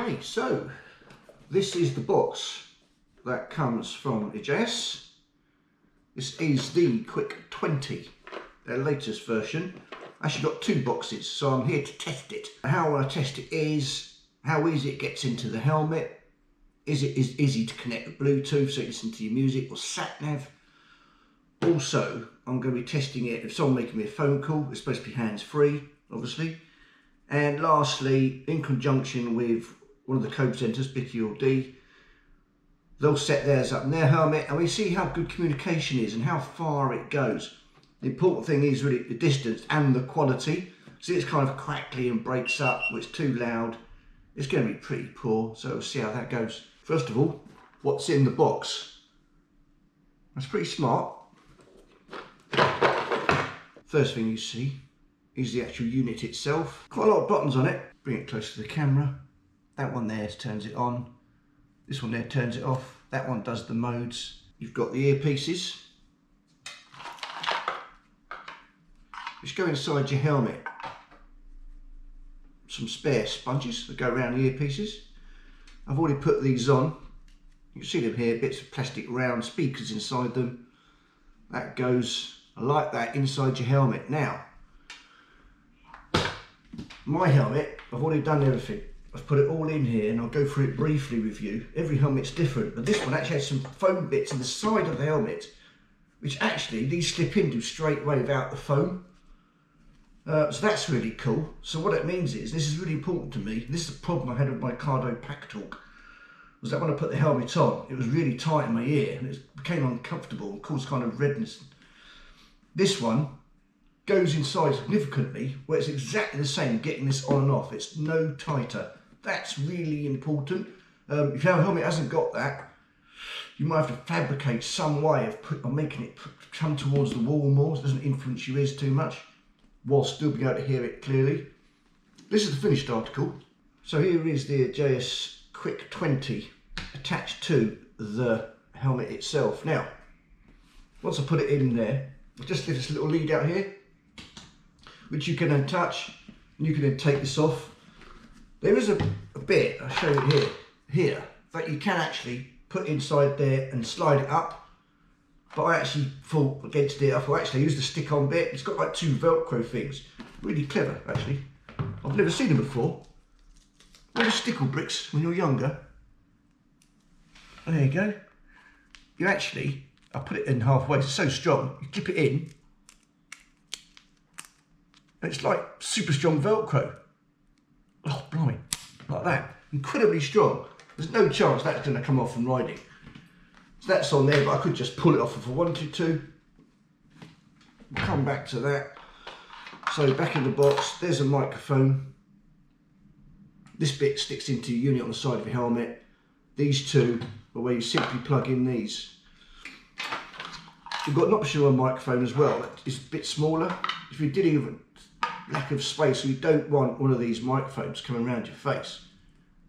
Okay, so this is the box that comes from Ejeas. This is the Quick 20, their latest version. I actually got two boxes, so I'm here to test it. How I test it is how easy it gets into the helmet. Is it easy to connect with Bluetooth so you listen to your music or sat-nav? Also, I'm going to be testing it if someone making me a phone call. It's supposed to be hands-free, obviously. And lastly, in conjunction with one of the code centres, Bikke or D, they'll set theirs up in their helmet and we see how good communication is and how far it goes. The important thing is really the distance and the quality. See, it's kind of crackly and breaks up, or it's too loud. It's going to be pretty poor, so we'll see how that goes. First of all, what's in the box? That's pretty smart. First thing you see is the actual unit itself. Quite a lot of buttons on it. Bring it close to the camera. That one there turns it on. This one there turns it off. That one does the modes. You've got the earpieces, which go inside your helmet. Some spare sponges that go around the earpieces. I've already put these on. You can see them here, bits of plastic round speakers inside them. That goes like that inside your helmet. Now, my helmet, I've already done everything. I've put it all in here and I'll go through it briefly with you. Every helmet's different, but this one actually has some foam bits in the side of the helmet, which actually these slip into straight away without the foam. So that's really cool. So what it means is, this is really important to me. This is the problem I had with my Cardo Pack Talk, was that when I put the helmet on, it was really tight in my ear and it became uncomfortable and caused kind of redness. This one goes inside significantly, where it's exactly the same, getting this on and off. It's no tighter. That's really important. If your helmet hasn't got that, you might have to fabricate some way of making it come towards the wall more, so it doesn't influence your ears too much, while still being able to hear it clearly. This is the finished article. So here is the Ejeas Quick 20 attached to the helmet itself. Now, once I put it in there, I'll just lift this little lead out here, which you can then touch, and you can then take this off. There is a bit, I'll show you here, that you can actually put inside there and slide it up. But I actually fought against it. I thought actually I used the stick-on bit. It's got like two Velcro things. Really clever, actually. I've never seen them before. Little stickle bricks when you're younger. There you go. You actually, I put it in halfway. It's so strong. You clip it in, and it's like super strong Velcro. Oh, blimey, like that. Incredibly strong. There's no chance that's going to come off from riding. So that's on there, but I could just pull it off if I wanted to. We'll come back to that. So back in the box, there's a microphone. This bit sticks into your unit on the side of your helmet. These two are where you simply plug in these. You've got an optional microphone as well. It's a bit smaller. If you're dealing with a lack of space, or you don't want one of these microphones coming around your face,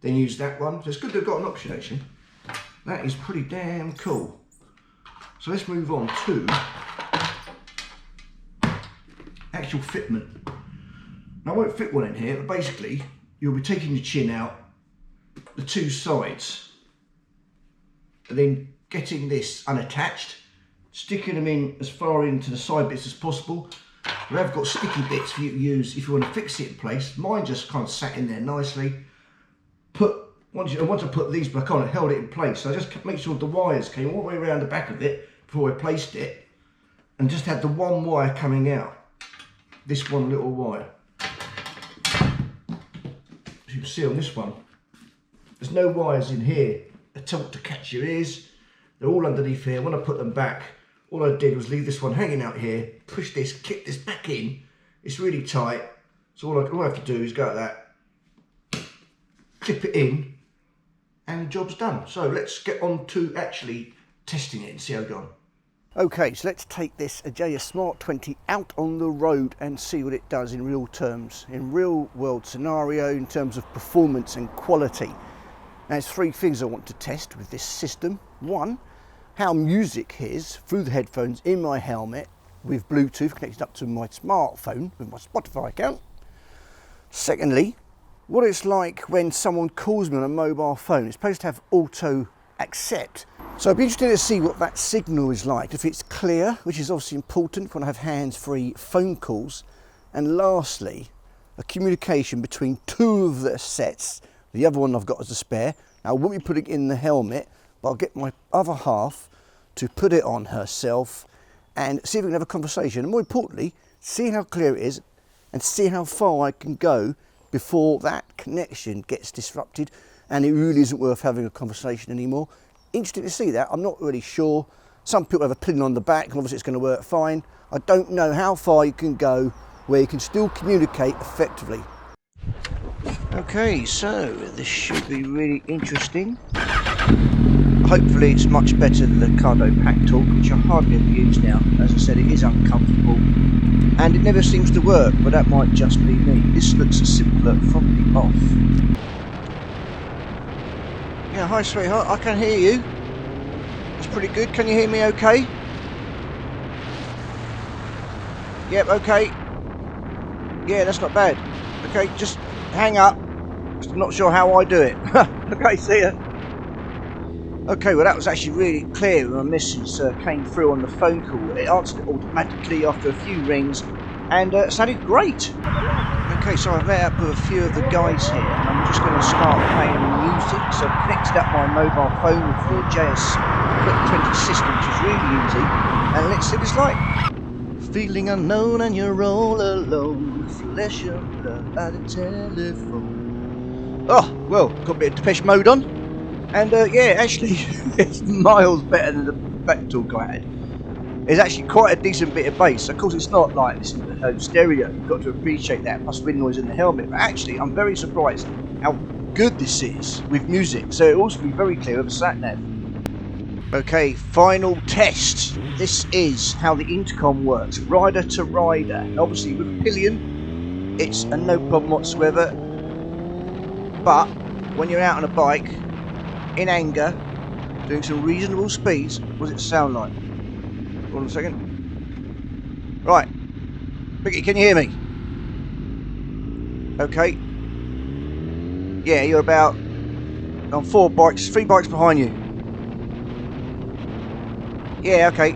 then use that one. So it's good to have got an option actually. That is pretty damn cool. So let's move on to actual fitment. Now I won't fit one in here, but basically you'll be taking your chin out, the two sides, and then getting this unattached, sticking them in as far into the side bits as possible. We have got sticky bits for you to use if you want to fix it in place. Mine just kind of sat in there nicely. Once I put these back on, it held it in place. So I just make sure the wires came all the way around the back of it before I placed it, and just had the one wire coming out. This one little wire. As you can see on this one, there's no wires in here at all to catch your ears. They're all underneath here. When I put them back, all I did was leave this one hanging out here, push this, clip this back in. It's really tight. So all I have to do is go like that, clip it in, and the job's done. So let's get on to actually testing it and see how it's gone. Okay, so let's take this Ejeas Smart 20 out on the road and see what it does in real terms, in real world scenario, in terms of performance and quality. Now there's three things I want to test with this system. One, how music is through the headphones in my helmet with Bluetooth connected up to my smartphone with my Spotify account. Secondly, what it's like when someone calls me on a mobile phone. It's supposed to have auto accept. So I'd be interested to see what that signal is like, if it's clear, which is obviously important when I have hands-free phone calls. And lastly, a communication between two of the sets. The other one I've got as a spare. Now I won't be putting it in the helmet, but I'll get my other half to put it on herself and see if we can have a conversation. And more importantly, see how clear it is and see how far I can go before that connection gets disrupted and it really isn't worth having a conversation anymore. Interesting to see that. I'm not really sure. Some people have a pin on the back and obviously it's going to work fine. I don't know how far you can go where you can still communicate effectively. Okay, so this should be really interesting. Hopefully it's much better than the Cardo Pack Talk, which I hardly ever use now. As I said, it is uncomfortable and it never seems to work, but that might just be me. This looks simpler from the off. Yeah, hi sweetheart, I can hear you. That's pretty good. Can you hear me okay? Yep, okay. Yeah, that's not bad. Okay, just hang up. Just not sure how I do it. Okay, see ya. Okay, well that was actually really clear when my message came through on the phone call. It answered it automatically after a few rings and sounded great. Okay, so I've met up with a few of the guys here and I'm just going to start playing music. So I've connected up my mobile phone with the Ejeas Quick 20 system, which is really easy. And let's see what it's like. Feeling unknown and you're all alone, flesh and blood at a telephone. Oh, well, got a bit of Depeche Mode on. And yeah, actually, it's miles better than the back talk I had. It's actually quite a decent bit of bass. Of course, it's not like listening to home stereo. You've got to appreciate that, plus wind noise in the helmet. But actually, I'm very surprised how good this is with music. So it will also be very clear with a sat-nav. Okay, final test. This is how the intercom works, rider to rider. And obviously, with a pillion, it's a no problem whatsoever. But when you're out on a bike, in anger, doing some reasonable speeds, what does it sound like? Hold on a second. Right. Bikke, can you hear me? Okay. Yeah, you're about on 3 bikes behind you. Yeah, okay.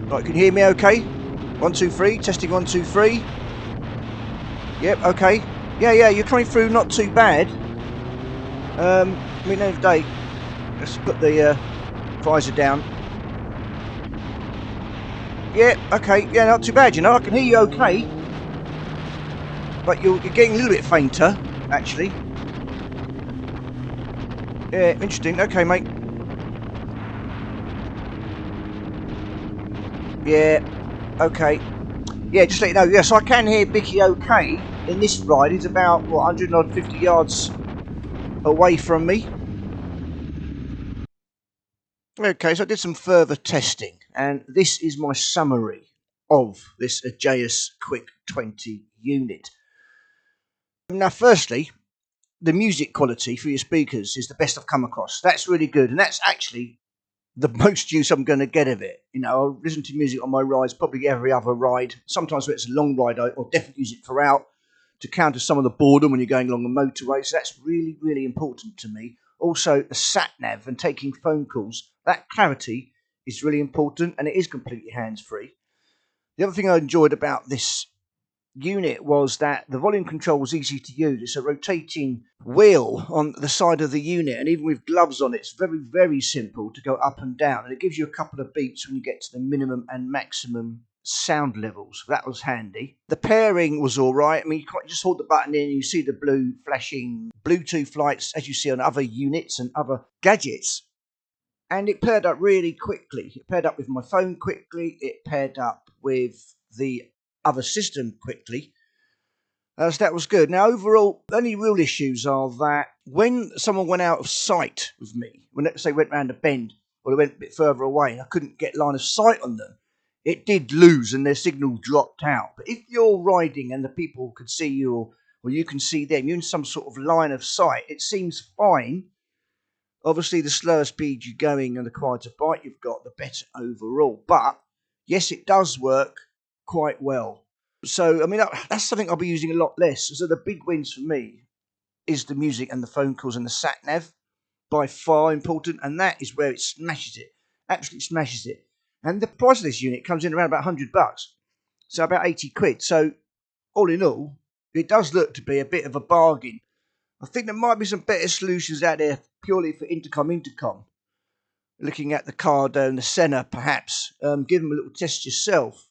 Right, can you hear me okay? 1, 2, 3, testing 1, 2, 3. Yep, okay. Yeah, you're coming through not too bad. I mean, end of the day, let's put the visor down. Yeah, okay, yeah, not too bad, you know, I can hear you okay. But you're getting a little bit fainter, actually. Yeah, interesting, okay, mate. Yeah, okay. Yeah, just let you know, yeah, so I can hear Bikke okay in this ride. He's about, what, 150 yards away from me. Okay, so I did some further testing, and this is my summary of this Ejeas Quick 20 unit. Now, firstly, the music quality for your speakers is the best I've come across. That's really good, and that's actually the most use I'm going to get of it. You know, I'll listen to music on my rides, probably every other ride. Sometimes when it's a long ride, I'll definitely use it throughout to counter some of the boredom when you're going along the motorway. So that's really, really important to me. Also, the sat-nav and taking phone calls, that clarity is really important, and it is completely hands-free. The other thing I enjoyed about this unit was that the volume control was easy to use. It's a rotating wheel on the side of the unit, and even with gloves on, it's very, very simple to go up and down, and it gives you a couple of beeps when you get to the minimum and maximum sound levels. That was handy. The pairing was all right. I mean, you just hold the button in and you see the blue flashing Bluetooth lights as you see on other units and other gadgets. And it paired up really quickly. It paired up with my phone quickly. It paired up with the other system quickly. So that was good. Now, overall, the only real issues are that when someone went out of sight with me, when let's say went round a bend or they went a bit further away and I couldn't get line of sight on them, it did lose and their signal dropped out. But if you're riding and the people could see you or you can see them, you're in some sort of line of sight, it seems fine. Obviously, the slower speed you're going and the quieter bike you've got, the better overall. But, yes, it does work quite well. So, I mean, that's something I'll be using a lot less. So the big wins for me is the music and the phone calls and the sat nav, by far important, and that is where it smashes it, absolutely smashes it. And the price of this unit comes in around about $100, so about 80 quid. So all in all, it does look to be a bit of a bargain. I think there might be some better solutions out there purely for intercom. Looking at the Cardo and the Sena, perhaps. Give them a little test yourself.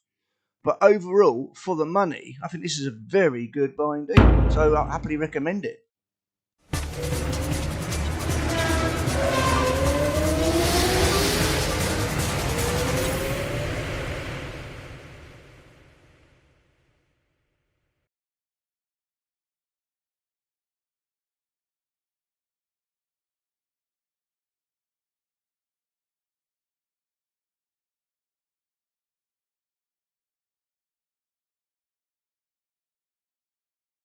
But overall, for the money, I think this is a very good buy indeed. So I'll happily recommend it.